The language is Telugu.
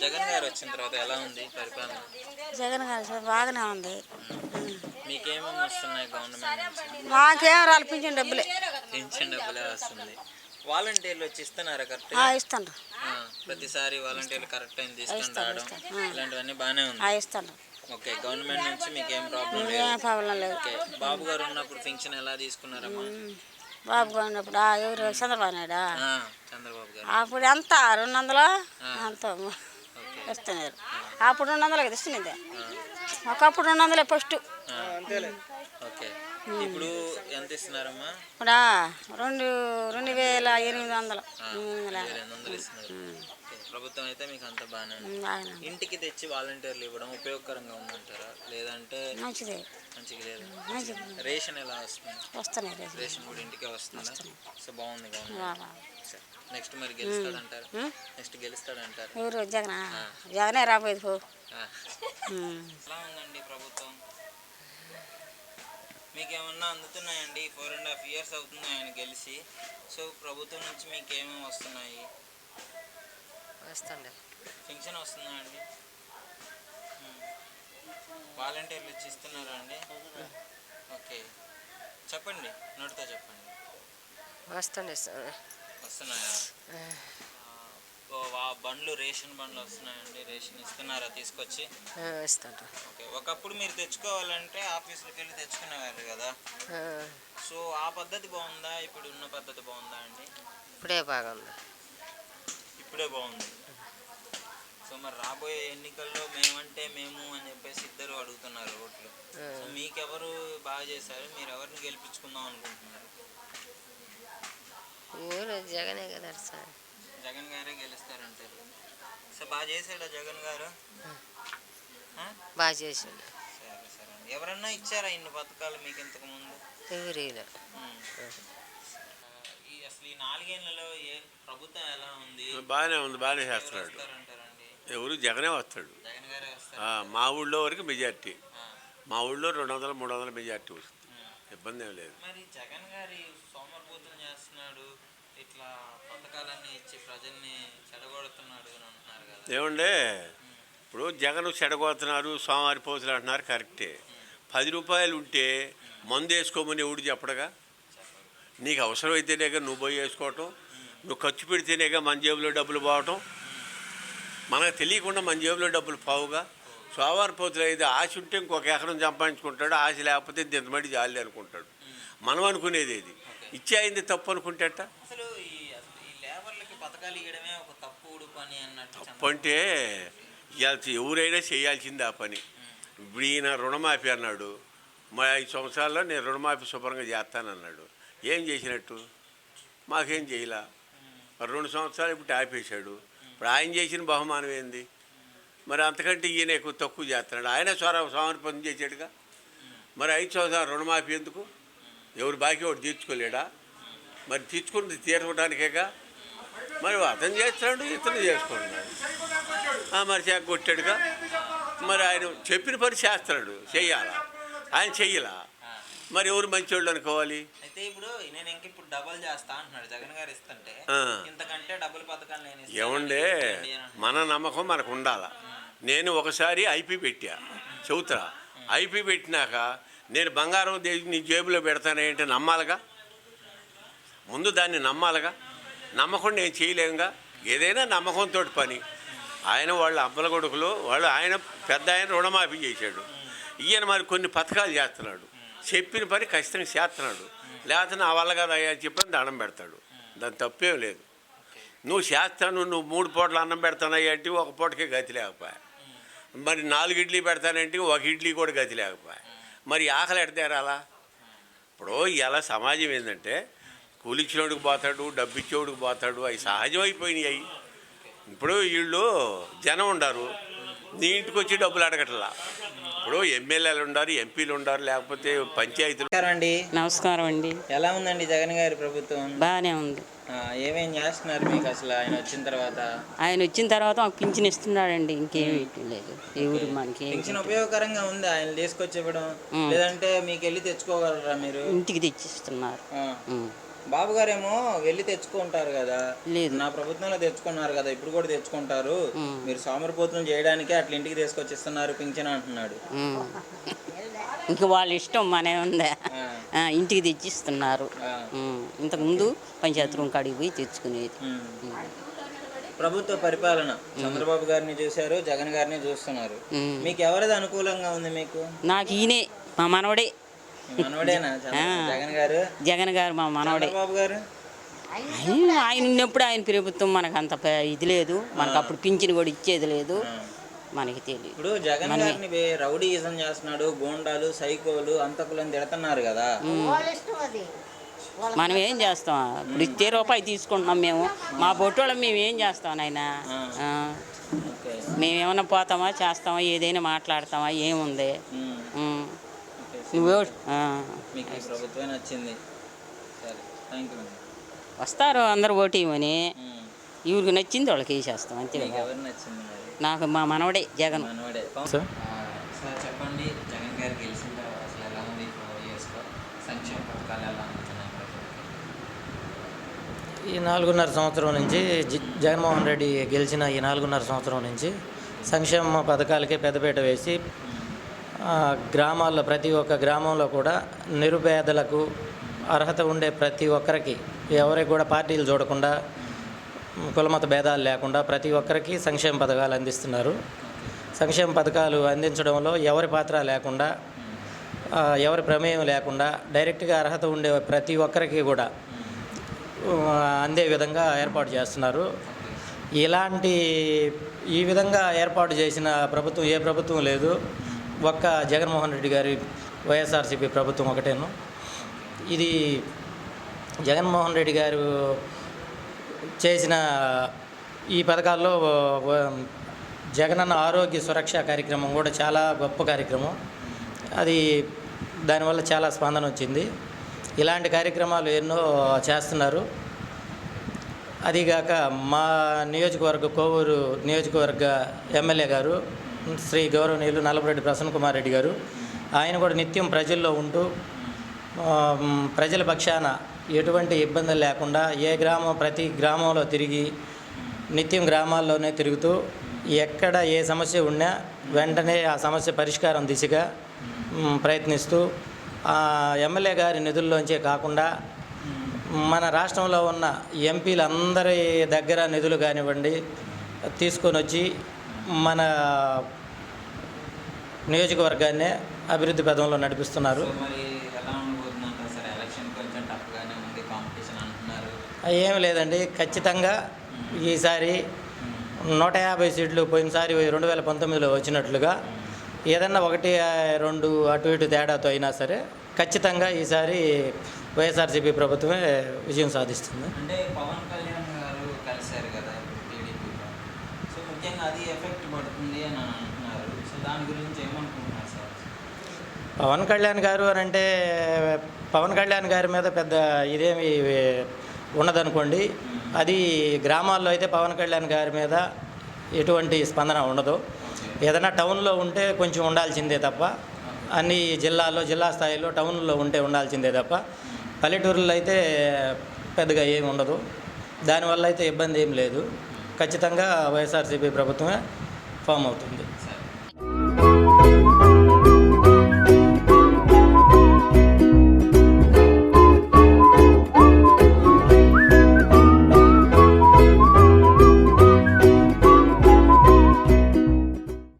జగన్ గారు వచ్చిన తర్వాత ఎలా ఉంది పరిపాలన? జగన్ గారు బాగానే ఉంది. మీకేమేమి వస్తున్నాయి గవర్నమెంట్ నుంచి? మాకేం రాలి పింఛన్ డబ్బులే. పింఛన్ డబ్బులే వస్తుంది. వాలంటీర్లు వచ్చి ఇస్తున్నారా కరెక్ట్? ఇస్తాను. ప్రతిసారి వాలంటీర్లు కరెక్ట్ టైం తీసుకొని రావడం ఇలాంటివన్నీ బాగానే ఉంది. ఇస్తాను. ఓకే, గవర్నమెంట్ నుంచి మీకు ఏం ప్రాబ్లం లేదు. ఓకే, బాబు గారు ఉన్నప్పుడు పింఛన్ ఎలా తీసుకున్నారమ్మా? బాబు గారు ఉన్నప్పుడు ఎవరు చంద్రబాబు నాయుడు చంద్రబాబు గారు అప్పుడు ఎంత 200 అంత ఇస్తున్నారు. అప్పుడు 200 ఇస్తున్నది. ఒకప్పుడు 200 ఫస్ట్. ఓకే, ఇప్పుడు ఎంత ఇస్తున్నారమ్మా? ఇప్పుడు 2800 ఇస్తున్నారు. ప్రభుత్వం అయితే మీకు అంత బాగానే ఇంటికి తెచ్చి వాలంటీర్లు ఇవ్వడం ఉపయోగకరంగా ఉందంటారా, లేదంటే మంచిదే? మంచిగా లేదు. రేషన్ ఎలా వస్తుంది? రేషన్ కూడా ఇంటికే వస్తుందా? సో బాగుంది గవర్నమెంట్. నెక్స్ట్ మరి గెలుస్తాడంటారు? నెక్స్ట్ గెలుస్తాడంటారు? ఎవరు? జగనే రాబోయేది. ఎలా ఉందండి ప్రభుత్వం? మీకు ఏమన్నా అందుతున్నాయండి? 4.5 years అవుతుంది ఆయన గెలిచి. సో ప్రభుత్వం నుంచి మీకు ఏమేమి వస్తున్నాయి? పింఛన్ వస్తుందా అండి? వాలంటీర్లు ఇచ్చి ఇస్తున్నారా అండి? ఓకే, చెప్పండి, నోటితో చెప్పండి. వస్తున్నాయా? బండ్లు, రేషన్ బండ్లు వస్తున్నాయండి? రేషన్ ఇస్తున్నారా తీసుకొచ్చి? ఇస్తాను. ఓకే, ఒకప్పుడు మీరు తెచ్చుకోవాలంటే ఆఫీసులకు వెళ్ళి తెచ్చుకునేవారు కదా. సో ఆ పద్ధతి బాగుందా, ఇప్పుడు ఉన్న పద్ధతి బాగుందా అండి? ఇప్పుడే బాగుంది. ఇప్పుడే బాగుంది. సో మరి రాబోయే ఎన్నికల్లో మేమంటే మేము అని చెప్పేసి ఇద్దరు అడుగుతున్నారు ఓట్లు. సో మీకెవరు బాగా చేశారు? మీరు ఎవరిని గెలిపించుకుందాం అనుకుంటున్నారు? జగనే కదా సార్. జగన్ గారే గెలుస్తారంటారు. సో బాగా చేశాడా జగన్ గారు? బాగా చేశాడు. సరే సరే అండి. ఎవరన్నా ఇచ్చారా ఇన్ని పథకాలు మీకు ఇంతకు ముందు? ఎవరు? అసలు ఈ 4 ఏళ్లలో ప్రభుత్వం ఎలా ఉంది? బాగానే ఉంది, బాగానే చేస్తున్నాడు. ఎవరు? జగనే వస్తాడు. జగన్ గారే వస్తారు. మా ఊళ్ళో వరకు మెజార్టీ. మా ఊళ్ళో 200-300 మెజార్టీ వస్తుంది. ఇబ్బంది ఏం లేదు. మరి జగన్ గారి సోమరిపోతులు చేస్తున్నాడు, ఇట్లా పథకాలన్నీ ఇచ్చి ప్రజల్ని చెడగొడుతున్నాడు అని అంటున్నారు కదా. ఏమండే, ఇప్పుడు జగన్ చెడగొడుతున్నారు, సోమవారిపోతులు అంటున్నారు, కరెక్టే. 10 రూపాయలు ఉంటే మందు వేసుకోమని ఎవడు చెప్పడగా? నీకు అవసరమైతేనేగా నువ్వు పోయి వేసుకోవటం, నువ్వు ఖర్చు పెడితేనేగా మన జేబులో డబ్బులు పోవటం. మనకు తెలియకుండా మన జేబులో డబ్బులు పోవుగా. సోమవారిపోతులు అయితే ఆశ ఉంటే ఇంకొక ఎకరం సంపాదించుకుంటాడు, ఆశ లేకపోతే ఇంతమంది జాలి అనుకుంటాడు. మనం అనుకునేది ఏది ఇచ్చే అయింది తప్పు అనుకుంటేట. అసలు ఈ లేబర్లకి పథకాలు ఇవ్వడమే ఒక తప్పుడు పని అన్నట్టు. తప్పు అంటే ఎవరైనా చేయాల్సింది ఆ పని. ఇప్పుడు ఈయన రుణమాఫీ అన్నాడు, మా 5 సంవత్సరాల్లో నేను రుణమాఫీ శుభ్రంగా చేస్తానన్నాడు. ఏం చేసినట్టు? మాకేం చేయలా. 2 సంవత్సరాలు ఇప్పుడు ఆపేశాడు. ఇప్పుడు ఆయన చేసిన బహుమానం ఏంది? మరి అంతకంటే ఈయన ఎక్కువ తక్కువ చేస్తున్నాడు. ఆయన సోమవారం చేసాడుగా. మరి 5 సంవత్సరాలు రుణమాఫీ ఎందుకు? ఎవరు బాకీ వాడు తీర్చుకోలేడా? మరి తీర్చుకుని తీర్చడానికేగా. మరి అతను చేస్తున్నాడు, ఇతను చేసుకుంటున్నాడు. మరి కొట్టాడుగా. మరి ఆయన చెప్పిన పని చేస్తున్నాడు, చెయ్యాలా? ఆయన చెయ్యలా. మరి ఎవరు మంచివాళ్ళు అనుకోవాలి? అయితే ఇప్పుడు నేను ఇప్పుడు డబుల్ చేస్తా అంటున్నాడు జగన్ గారు ఇస్తుంటే, ఇంతకంటే డబుల్ పథకాలు నేను ఏమండే, మన నమ్మకం మనకు ఉండాలా. నేను ఒకసారి ఐపీ పెట్టా చెబుతా. ఐపీ పెట్టినాక నేను బంగారం నీ జేబులో పెడతానంటే నమ్మాలిగా. ముందు దాన్ని నమ్మాలిగా. నమ్మకం నేను చేయలేనుగా. ఏదైనా నమ్మకంతో పని. ఆయన వాళ్ళ అబ్బల కొడుకులు వాళ్ళు, ఆయన పెద్ద ఆయన రుణమాఫీ చేశాడు. ఈయన మరి కొన్ని పథకాలు చేస్తున్నాడు. చెప్పిన పని ఖచ్చితంగా చేస్తున్నాడు. లేకపోతే నా వల్ల కదా అయ్యా చెప్పని దండం పెడతాడు. దాని తప్పేం లేదు. నువ్వు చేస్తాను, నువ్వు 3 పూటలు అన్నం పెడతానయ్యా అంటే 1 పూటకే గతి లేకపోయా. మరి 4 ఇడ్లీ పెడతానంటే 1 ఇడ్లీ కూడా గతి లేకపోయా. మరి ఆకలి ఎడతేరాలా? ఇప్పుడు ఇలా సమాజం ఏంటంటే కూలిచ్చినోడికి పోతాడు, డబ్బు ఇచ్చేవాడికి పోతాడు. అవి సహజం అయిపోయినాయి. ఇప్పుడు వీళ్ళు జనం ఉండారు, నీ ఇంటికి వచ్చి డబ్బులు అడగట్లా. ఇప్పుడు ఎమ్మెల్యేలు ఉండారు, ఎంపీలు ఉండారు, లేకపోతే పంచాయతీలు. నమస్కారం అండి. ఎలా ఉందండి జగన్ గారి ప్రభుత్వం? బాగానే ఉంది. ఏమేం చేస్తున్నారు మీకు అసలు ఆయన వచ్చిన తర్వాత? ఆయన వచ్చిన తర్వాత మాకు పింఛన్ ఇస్తున్నాడండి. ఇంకేమీ లేదు. ఎవరు మనకి పింఛన్ ఉపయోగకరంగా ఉంది ఆయన తీసుకొచ్చి ఇవ్వడం, లేదంటే మీకు వెళ్ళి తెచ్చుకోగలరా? మీరు ఇంటికి తెచ్చిస్తున్నారు. బాబు గారేమో వెళ్ళి తెచ్చుకుంటారు కదా, లేదు. నా ప్రభుత్వంలో తెచ్చుకున్నారు కదా, ఇప్పుడు కూడా తెచ్చుకుంటారు, మీరు సోమరిపోతులు చేయడానికి అట్లా ఇంటికి తీసుకొచ్చి ఇస్తున్నారు పింఛన్ అంటున్నాడు. ఇంక వాళ్ళ ఇష్టం మనే ఉందా, ఇంటికి తెచ్చిస్తున్నారు. ఇంతకుముందు పంచాయతీ రూమ్ కాడికి పోయి తెచ్చుకునేది. ప్రభుత్వ పరిపాలన చంద్రబాబు గారిని చూశారు, జగన్ గారిని చూస్తున్నారు. మీకు ఎవరిది అనుకూలంగా ఉంది? మీకు? నాకు ఈయనే, మా మనవడే. మనవడేనా జగన్ గారు? జగన్ గారు మా మనవడే. చంద్రబాబు గారు ఆయన ఉన్నప్పుడు ఆయన ప్రభుత్వం మనకు అంత ఇది లేదు, మనకు అప్పుడు పింఛన్ కూడా ఇచ్చేది లేదు, మనకి తెలియదు. ఇప్పుడు జగన్ గారిని రౌడీయిజం చేస్తున్నాడు, గోండాలు, సైకోలు, అంతకులని తిడుతున్నారు కదా. మనం ఏం చేస్తాం? ఇప్పుడు ఇచ్చే రూపాయి తీసుకుంటున్నాం మేము, మా బొట్టోళ్ళం మేము ఏం చేస్తాం నాయన? మేమేమన్నా పోతామా, చేస్తామా, ఏదైనా మాట్లాడతామా? ఏముంది? నువ్వు మీకు ఈ ప్రభుత్వం నచ్చింది? సరే, థ్యాంక్ యూ. వస్తారు అందరు ఓటేయమని, ఇవరికి నచ్చింది వాళ్ళకి వేసేస్తాం అంతే. ఎవరు నచ్చింది? నాకు మా మనవడే జగన్. మనవడే. సార్ చెప్పండి, జగన్ గారు గెలిచిన తర్వాత అసలు ఎలా ఉంది 4 yearsలో? సంక్షేమ పథకాలు ఎలా అందుతున్నాయి? ఈ 4.5 సంవత్సరం నుంచి జగన్మోహన్ రెడ్డి గెలిచిన ఈ 4.5 సంవత్సరం నుంచి సంక్షేమ పథకాలకే పెద్దపీట వేసి గ్రామాల్లో ప్రతి ఒక్క గ్రామంలో కూడా నిరుపేదలకు అర్హత ఉండే ప్రతి ఒక్కరికి, ఎవరికి కూడా పార్టీలు చూడకుండా, కులమత భేదాలు లేకుండా ప్రతి ఒక్కరికి సంక్షేమ పథకాలు అందిస్తున్నారు. సంక్షేమ పథకాలు అందించడంలో ఎవరి పాత్ర లేకుండా, ఎవరి ప్రమేయం లేకుండా డైరెక్ట్గా అర్హత ఉండే ప్రతి ఒక్కరికి కూడా అందే విధంగా ఏర్పాటు చేస్తున్నారు. ఈ విధంగా ఏర్పాటు చేసిన ప్రభుత్వం ఏ ప్రభుత్వం లేదు, ఒక్క జగన్మోహన్ రెడ్డి గారి వైఎస్ఆర్సీపీ ప్రభుత్వం ఒకటేను. ఇది జగన్మోహన్ రెడ్డి గారు చేసిన ఈ పథకాల్లో జగనన్న ఆరోగ్య సురక్ష కార్యక్రమం కూడా చాలా గొప్ప కార్యక్రమం. అది దానివల్ల చాలా స్పందన వచ్చింది. ఇలాంటి కార్యక్రమాలు ఎన్నో చేస్తున్నారు. అదిగాక మా నియోజకవర్గ కోవూరు నియోజకవర్గ ఎమ్మెల్యే గారు శ్రీ గౌరవనీయులు నల్లపురెడ్డి ప్రసన్న కుమార్ రెడ్డి గారు, ఆయన కూడా నిత్యం ప్రజల్లో ఉంటూ ప్రజల పక్షాన ఎటువంటి ఇబ్బందులు లేకుండా ప్రతి గ్రామంలో తిరిగి నిత్యం గ్రామాల్లోనే తిరుగుతూ ఎక్కడ ఏ సమస్య ఉన్నా వెంటనే ఆ సమస్య పరిష్కారం దిశగా ప్రయత్నిస్తూ ఎమ్మెల్యే గారి నిధుల్లోంచే కాకుండా మన రాష్ట్రంలో ఉన్న ఎంపీలందరి దగ్గర నిధులు కానివ్వండి తీసుకొని వచ్చి మన నియోజకవర్గాన్నే అభివృద్ధి పదంలో నడిపిస్తున్నారు. ఏమి లేదండి, ఖచ్చితంగా ఈసారి 150 సీట్లు పోయినసారి 2019లో వచ్చినట్లుగా ఏదన్నా 1-2 అటు ఇటు తేడాతో అయినా సరే ఖచ్చితంగా ఈసారి వైఎస్ఆర్సీపీ ప్రభుత్వమే విజయం సాధిస్తుంది. అంటే పవన్ కళ్యాణ్ గారు కలిశారు కదా టీడీపీలో, సో ముఖ్యంగా అది ఎఫెక్ట్ పడుతుంది అని అంటున్నారు. సో దాని గురించి ఏమనుకుంటున్నారు సార్? పవన్ కళ్యాణ్ గారు అని అంటే పవన్ కళ్యాణ్ గారి మీద పెద్ద ఇదేమి ఉన్నదనుకోండి. అది గ్రామాల్లో అయితే పవన్ కళ్యాణ్ గారి మీద ఎటువంటి స్పందన ఉండదు. ఏదైనా టౌన్లో ఉంటే కొంచెం ఉండాల్సిందే తప్ప, అన్ని జిల్లా స్థాయిలో టౌన్లో ఉండాల్సిందే తప్ప పల్లెటూరులో అయితే పెద్దగా ఏమి ఉండదు. దానివల్ల అయితే ఇబ్బంది ఏం లేదు. ఖచ్చితంగా వైఎస్ఆర్సీపీ ప్రభుత్వమే ఫామ్ అవుతుంది.